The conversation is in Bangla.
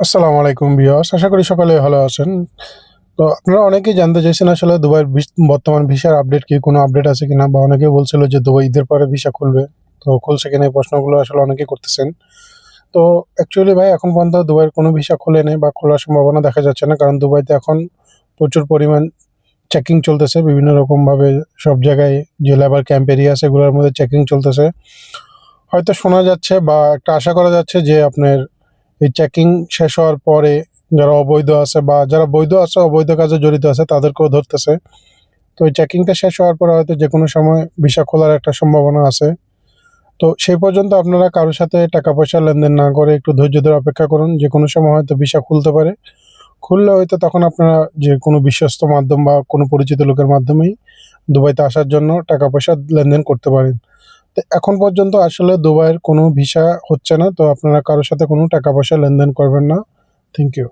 আসসালামু আলাইকুম ভিউয়ার্স। আশা করি সকলে ভালো আছেন। তো আপনারা অনেকেই জানতে চাইছেন আসলে দুবাইয়ের বর্তমান ভিসার আপডেট কি? কোনো আপডেট আছে কিনা? বা অনেকেই বলছিল যে দুবাই ঈদের পরে ভিসা খুলবে। তো খুলছে কিনা? এই প্রশ্নগুলো আসলে অনেকেই করতেছেন। তো অ্যাকচুয়ালি ভাই এখন পর্যন্ত দুবাইয়ের কোনো ভিসা খোলে নাই বা খোলার সম্ভাবনা দেখা যাচ্ছে না। কারণ দুবাইতে এখন প্রচুর পরিমাণ চেকিং চলতেছে বিভিন্ন রকমভাবে সব জায়গায় যে লেবার ক্যাম্প এরিয়া আছে এগুলোর মধ্যে চেকিং চলতেছে। হয়তো শোনা যাচ্ছে বা একটা আশা করা যাচ্ছে যে আপনার এই চেকিং শেষ হওয়ার পরে যারা অবৈধ আছে বা যারা বৈধ আছে অবৈধ কাজে জড়িত আছে তাদেরকেও ধরতেছে। তো এই চেকিংটা শেষ হওয়ার পরে হয়তো যেকোনো সময় ভিসা খোলার একটা সম্ভাবনা আছে। তো সেই পর্যন্ত আপনারা কারো সাথে টাকা পয়সা লেনদেন না করে একটু ধৈর্য ধরে অপেক্ষা করুন। যেকোনো সময় হয়তো ভিসা খুলতে পারে। খুললে হয়তো তখন আপনারা যে কোনো বিশ্বস্ত মাধ্যম বা কোনো পরিচিত লোকের মাধ্যমেই দুবাইতে আসার জন্য টাকা পয়সা লেনদেন করতে পারেন। তো এখন পর্যন্ত আসলে দুবাইয়ের কোনো ভিসা হচ্ছে না। তো আপনারা কারো সাথে কোনো টাকা পয়সা লেনদেন করবেন না। Thank you.